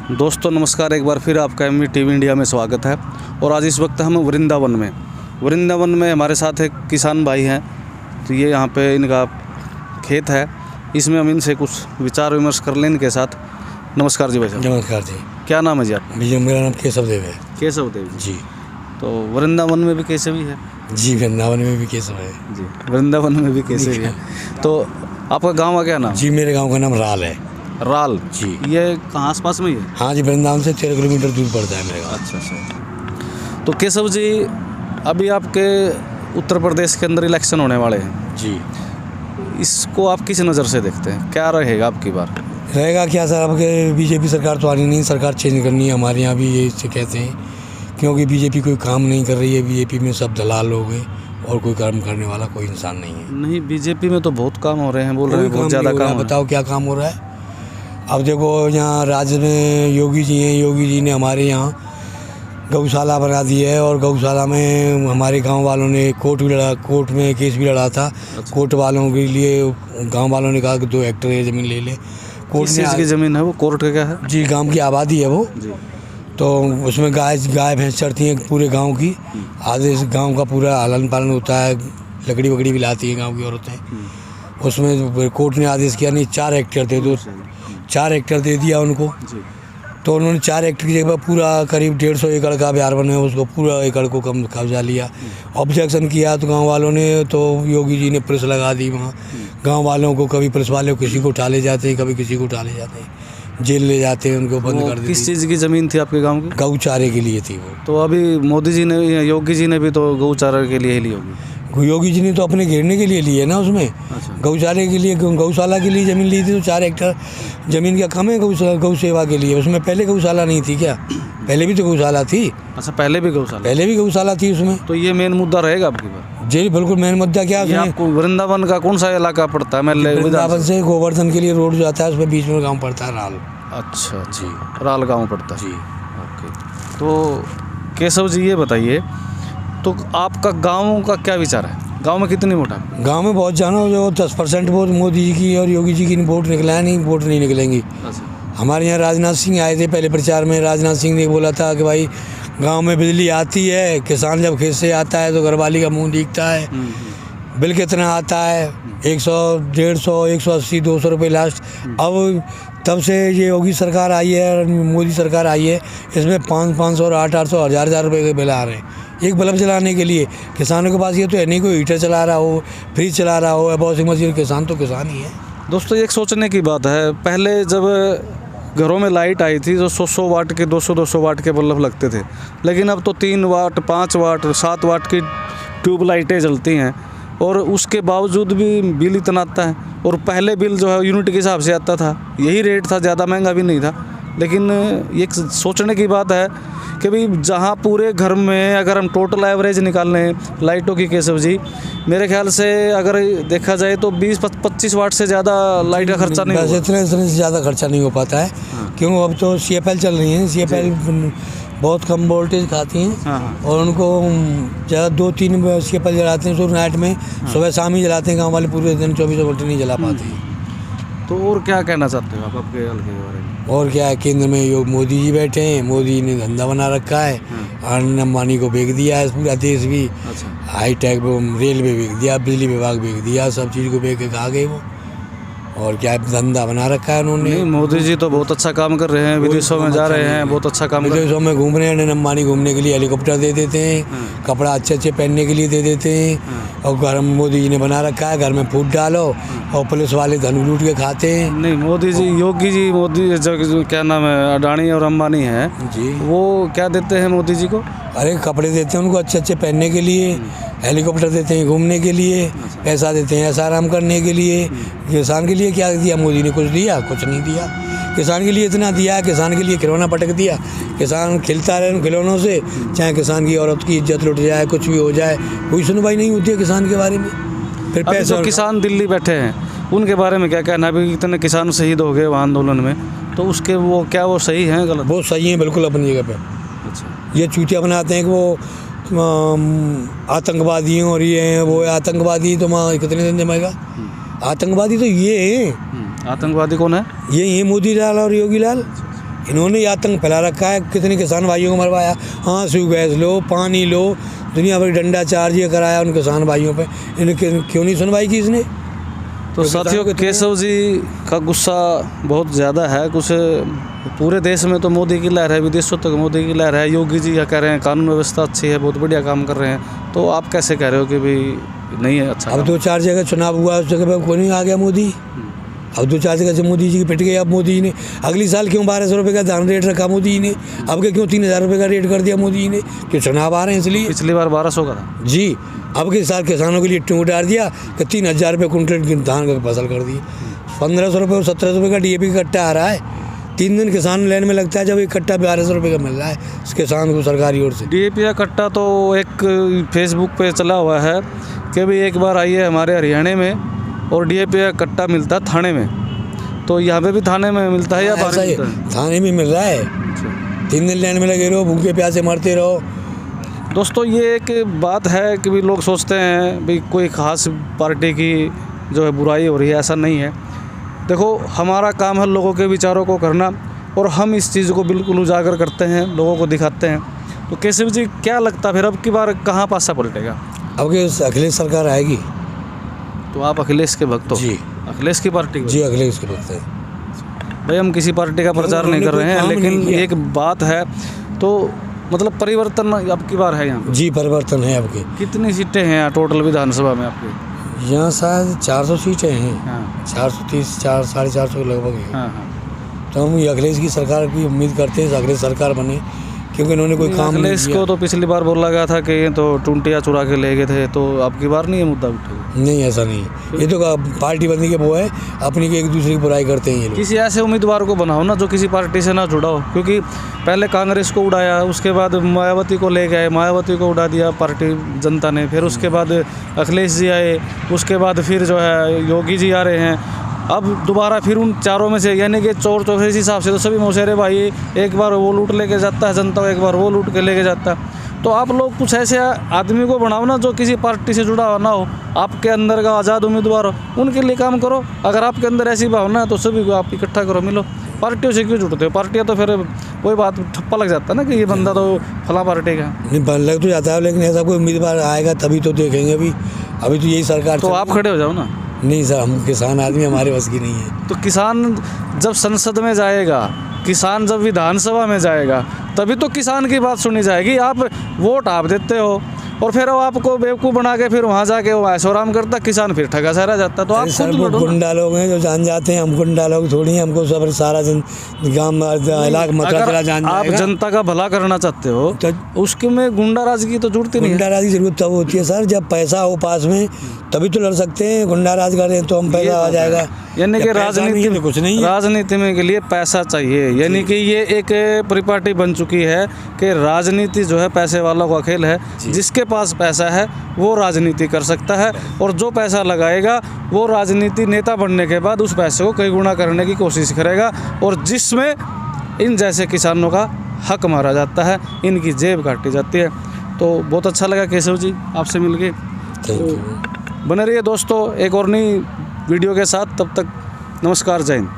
दोस्तों नमस्कार, एक बार फिर आपका एमवी टीवी इंडिया में स्वागत है। और आज इस वक्त हम वृंदावन में हमारे साथ एक किसान भाई हैं। तो ये यहाँ पे इनका खेत है, इसमें हम इनसे कुछ विचार विमर्श कर लें इनके साथ। नमस्कार जी भाई साहब। नमस्कार जी। क्या नाम है जी आपका? मेरा नाम केशव देव है। केशव देव जी। तो वृंदावन में भी केशव ही है? जी, वृंदावन में भी केशव है जी, वृंदावन में भी केशव ही है। तो आपका गाँव का क्या नाम? जी, मेरे गाँव का नाम राल है। राल जी। ये कहाँ आस पास में ही है? हाँ जी, वृंदावन से 13 किलोमीटर दूर पड़ता है मेरे गाँव। अच्छा। तो केशव जी, अभी आपके उत्तर प्रदेश के अंदर इलेक्शन होने वाले हैं जी। इसको आप किस नज़र से देखते हैं? क्या रहेगा आपकी बार? रहेगा क्या सर, आपके बीजेपी सरकार तो आनी नहीं, सरकार चेंज करनी है। हमारे यहाँ भी ये कहते हैं, क्योंकि बीजेपी कोई काम नहीं कर रही है। बीजेपी में सब दलाल हो गए और कोई काम करने वाला कोई इंसान नहीं है। नहीं, बीजेपी में तो बहुत काम हो रहे हैं, बोल रहे हैं बहुत ज़्यादा काम। बताओ क्या काम हो रहा है? अब देखो, यहाँ राज्य में योगी जी हैं। योगी जी ने हमारे यहाँ गौशाला बना दी है और गौशाला में हमारे गांव वालों ने कोर्ट में केस भी लड़ा था। अच्छा। कोर्ट वालों के लिए गांव वालों ने कहा कि 2 हेक्टेयर ये ज़मीन ले ले। कोर्ट की ज़मीन है वो? कोर्ट का क्या है? जी, गांव की आबादी है वो जी। तो उसमें गाय भैंस चढ़ती हैं पूरे गांव की। आधे गांव का पूरा लालन पालन होता है, लकड़ी वकड़ी भी लाती है गाँव की औरतें। उसमें कोर्ट ने आदेश किया, नहीं 4 हेक्टेयर दे दो। 4 हेक्टेयर दे दिया उनको। तो उन्होंने 4 हेक्टेयर की जगह पूरा करीब 150 एकड़ का बिहार बने, उसको पूरा एकड़ को कम कब्जा लिया। ऑब्जेक्शन किया तो गांव वालों ने, तो योगी जी ने पुलिस लगा दी वहाँ। गांव वालों को, कभी पुलिस वाले किसी को उठा ले जाते हैं, कभी किसी को उठा ले जाते हैं, जेल ले जाते हैं, उनको बंद कर देते। किस चीज़ की ज़मीन थी आपके गाँव की? गौचारे के लिए थी वो। तो अभी मोदी जी ने, योगी जी ने भी तो गौचारे के लिए ही ली होगी। योगी जी ने तो अपने घेरने के लिए ली है ना उसमें। अच्छा। गौचारे के लिए, गौशाला के लिए ज़मीन ली थी। तो 4 हेक्टेयर ज़मीन क्या कम है गौ सेवा के लिए? उसमें पहले गौशाला नहीं थी क्या? पहले भी तो गौशाला थी। अच्छा, पहले भी गौशाला थी उसमें। तो ये मेन मुद्दा रहेगा आपकी बार? जी बिल्कुल, मेन मुद्दा क्या है? आपको वृंदावन का कौन सा इलाका पड़ता है? वृंदावन से गोवर्धन के लिए रोड जाता है, उसमें बीच में गाँव पड़ता है राल। अच्छा जी, राल गाँव पड़ता है जी। ओके। तो केशव जी ये बताइए, तो आपका गांव का क्या विचार है? गांव में कितनी वोट है? गांव में बहुत जाना, जो 10% वोट मोदी जी की और योगी जी की वोट निकला है, नहीं वोट नहीं निकलेंगी। अच्छा। हमारे यहाँ राजनाथ सिंह आए थे पहले प्रचार में। राजनाथ सिंह ने बोला था कि भाई गांव में बिजली आती है, किसान जब खेत से आता है तो घरवाली का मुँह दिखता है। बिल कितना आता है? 100, 150, 180, 200 रुपये लास्ट। अब तब से ये योगी सरकार आई है और मोदी सरकार आई है, इसमें 500 और 800, 1000 रुपये के बिल आ रहे हैं एक बल्ब जलाने के लिए। किसानों के पास ये तो है नहीं, कोई हीटर चला रहा हो, फ्रिज चला रहा हो, वॉशिंग मशीन। किसान तो किसान ही है। दोस्तों, एक सोचने की बात है, पहले जब घरों में लाइट आई थी तो 100 वाट के, 200 वाट के बल्ब लगते थे। लेकिन अब तो 3 वाट, 5 वाट, 7 वाट की ट्यूब लाइटें जलती हैं और उसके बावजूद भी बिल इतना आता है। और पहले बिल जो है यूनिट के हिसाब से आता था, यही रेट था, ज़्यादा महंगा भी नहीं था। लेकिन एक सोचने की बात है कि भाई जहाँ पूरे घर में अगर हम टोटल एवरेज निकाल लें लाइटों की, केशव जी, मेरे ख्याल से अगर देखा जाए तो 20-25 वाट से ज़्यादा लाइट का खर्चा नहीं होगा। इतने से ज़्यादा खर्चा नहीं हो पाता है। हाँ। क्यों? अब तो CFL चल रही हैं। CFL बहुत कम वोल्टेज खाती हैं। हाँ। और उनको ज़्यादा 2-3 CFL जलाते हैं नाइट में। हाँ। सुबह शाम ही जलाते हैं। गाँव वाले पूरे दिन 24 वोल्टेज नहीं जला पाते हैं। तो और क्या कहना चाहते हो आप आपके हल्के के बारे में? और क्या है, केंद्र में मोदी जी बैठे हैं। मोदी ने धंधा बना रखा है। अनिल अंबानी को बेच दिया है पूरा देश भी। अच्छा। हाईटेक रेलवे बेच दिया, बिजली विभाग बेच दिया, सब चीज़ को बेच के खा गए वो। और क्या धंधा बना रखा है उन्होंने। नहीं, मोदी जी तो बहुत अच्छा काम कर रहे हैं, विदेशों में जा रहे हैं, बहुत अच्छा काम। विदेशों में घूम रहे हैं। अनिल अंबानी घूमने के लिए हेलीकॉप्टर दे देते हैं, कपड़ा अच्छे पहनने के लिए दे देते हैं। और घर में मोदी जी ने बना रखा है, घर में फूट डालो और पुलिस वाले धन लूट के खाते हैं। नहीं, मोदी जी, योगी जी, मोदी जो क्या नाम है, अडानी और अंबानी है जी, वो क्या देते हैं मोदी जी को? अरे कपड़े देते हैं उनको अच्छे पहनने के लिए, हेलीकॉप्टर देते हैं घूमने के लिए, पैसा देते हैं ऐसा आराम करने के लिए। किसान के लिए क्या दिया मोदी ने? कुछ दिया? कुछ नहीं दिया। किसान के लिए इतना दिया है, किसान के लिए खिलौना पटक दिया। किसान खिलता रहे उन खिलौनों से, चाहे किसान की औरत की इज्जत लुट जाए, कुछ भी हो जाए, कोई सुनवाई नहीं होती है किसान के बारे में। फिर पैसे। जो किसान दिल्ली बैठे हैं उनके बारे में क्या कहना? अभी इतने किसान शहीद हो गए वहाँ आंदोलन में, तो उसके वो क्या वो सही हैं गलत? वो सही हैं बिल्कुल अपनी जगह पे। अच्छा। ये चूतिया बनाते हैं कि वो आतंकवादी हैं और ये हैं वो आतंकवादी, तो वहाँ कितने दिन जमाएगा? आतंकवादी तो ये हैं। आतंकवादी कौन है? ये मोदी लाल और योगी लाल। इन्होंने ये आतंक फैला रखा है, कितने किसान भाइयों को मरवाया, आंसू गैस लो, पानी लो, दुनिया भर डंडा चार्ज ये कराया उन किसान भाइयों पे। इन्हें क्यों नहीं सुनवाई की इसने? तो साथियों, केशव जी का गुस्सा बहुत ज़्यादा है। कुछ पूरे देश में तो मोदी की लहर है, विदेशों तक मोदी की लहर है। योगी जी क्या कह रहे हैं, कानून व्यवस्था अच्छी है, बहुत बढ़िया काम कर रहे हैं। तो आप कैसे कह रहे हो कि भाई नहीं है अच्छा? अब 2-4 जगह चुनाव हुआ, उस जगह पर कोई नहीं आ गया मोदी। अब 2-4 जगह से मोदी जी की पिट गई। अब मोदी जी ने अगली साल क्यों 1200 रुपये का धान रेट रखा मोदी जी ने? अब के क्यों 3000 रुपये का रेट कर दिया मोदी जी ने? कि चुनाव आ रहे हैं इसलिए। पिछली बार 1200 का था जी, अब के साल किसानों के लिए ट्यूब डाल दिया कि 3000 रुपये कुंटल की धान का फसल कर दिए। 1500 रुपये और 1700 रुपये का DAP का कट्टा आ रहा है। 3 दिन किसान लाइन में लगता है, जब एक कट्टा 1200 रुपये का मिल रहा है किसान को सरकारी ओर से। DAP का कट्टा तो एक फेसबुक पे चला हुआ है कि भाई एक बार आइए हमारे हरियाणा में और DAP का कट्टा मिलता है थाने में। तो यहाँ पे भी थाने में मिलता है या बाहर ऐसा ही मिलता है? थाने में मिल रहा है। 3 दिन लाइन में लगे रहो, भूखे प्यासे मरते रहो। दोस्तों, ये एक बात है कि भी लोग सोचते हैं भाई कोई ख़ास पार्टी की जो है बुराई हो रही है, ऐसा नहीं है। देखो, हमारा काम है लोगों के विचारों को करना और हम इस चीज़ को बिल्कुल उजागर करते हैं, लोगों को दिखाते हैं। तो केशव जी, क्या लगता फिर अब की बार कहाँ पासा पलटेगा? अब के अखिलेश सरकार आएगी। तो आप अखिलेश के भक्त हो? जी, अखिलेश की पार्टी के? जी अखिलेश के भक्त है। भाई हम किसी पार्टी का प्रचार नहीं कर रहे हैं, लेकिन एक बात है, तो मतलब परिवर्तन अब की बार है यहाँ पे? जी, परिवर्तन है। आपके कितनी सीटें हैं यहाँ टोटल विधानसभा में आपके? यहाँ शायद 400 सीटें हैं। हाँ 430, 400-450 के लगभग है। हाँ हाँ। तो हम ये अखिलेश की सरकार की उम्मीद करते हैं, अखिलेश सरकार बने, क्योंकि इन्होंने कोई काम नहीं अखिलेश किया। को तो पिछली बार बोला गया था कि ये तो टुंटियाँ चुरा के ले गए थे, तो अब की बार नहीं ये मुद्दा उठेगा? नहीं, ऐसा नहीं। ये तो पार्टी बंदी के वो है, अपनी की एक दूसरे की बुराई करते हैं ये लोग। किसी ऐसे उम्मीदवार को बनाओ ना जो किसी पार्टी से ना जुड़ा हो, क्योंकि पहले कांग्रेस को उड़ाया, उसके बाद मायावती को ले गए, मायावती को उड़ा दिया पार्टी जनता ने, फिर उसके बाद अखिलेश जी आए, उसके बाद फिर जो है योगी जी आ रहे हैं, अब दोबारा फिर उन चारों में से, यानी कि चोर चौथे इस हिसाब से तो सभी मौसेरे भाई, एक बार वो लूट लेके जाता है जनता को, एक बार वो लूट के लेके जाता है। तो आप लोग कुछ ऐसे आदमी को बनाओ ना जो किसी पार्टी से जुड़ा ना हो, आपके अंदर का आज़ाद उम्मीदवार हो, उनके लिए काम करो। अगर आपके अंदर ऐसी भावना है तो सभी को आप इकट्ठा करो, मिलो। पार्टियों से क्यों जुड़ते हो? पार्टियाँ तो फिर वही बात ठप्पा लग जाता है ना कि ये बंदा तो फला पार्टी का। नहीं, लग तो जाता है, लेकिन ऐसा कोई उम्मीदवार आएगा तभी तो देखेंगे। अभी तो यही सरकार। तो आप खड़े हो जाओ ना। नहीं सर, हम किसान आदमी, हमारे बस की नहीं है। तो किसान जब संसद में जाएगा, किसान जब विधानसभा में जाएगा, तभी तो किसान की बात सुनी जाएगी। आप वोट आप देते हो और फिर वो आपको बेवकूफ़ बना के फिर वहाँ जाके वो ऐशो आराम करता, किसान फिर ठगा सहरा जाता। तो आप खुद लड़ो ना। गुंडा लोग हैं जो जान जाते हैं, हम गुंडा लोग थोड़ी हैं, हमको सब सारा गाँव इलाका मतलब जान आप जाएगा। जनता का भला करना चाहते हो तो उसके में गुंडाराज की तो जरूरत ही नहीं है। गुंडाराज की जरूरत तब होती है सर जब पैसा हो पास में, तभी तो लड़ सकते हैं। गुंडाराज करें तो हम पैसा आ जाएगा, यानी कि जब पैसा नहीं है तो कुछ नहीं है। राजनीति में के लिए पैसा चाहिए, यानी कि ये एक परिपाटी बन चुकी है कि राजनीति जो है पैसे वालों का खेल है। जिसके पास पैसा है वो राजनीति कर सकता है, और जो पैसा लगाएगा वो राजनीति नेता बनने के बाद उस पैसे को कई गुना करने की कोशिश करेगा, और जिसमें इन जैसे किसानों का हक मारा जाता है, इनकी जेब काटी जाती है। तो बहुत अच्छा लगा केशव जी आपसे मिलके। Thank you. बने रहिए दोस्तों एक और नई वीडियो के साथ, तब तक नमस्कार, जय हिंद।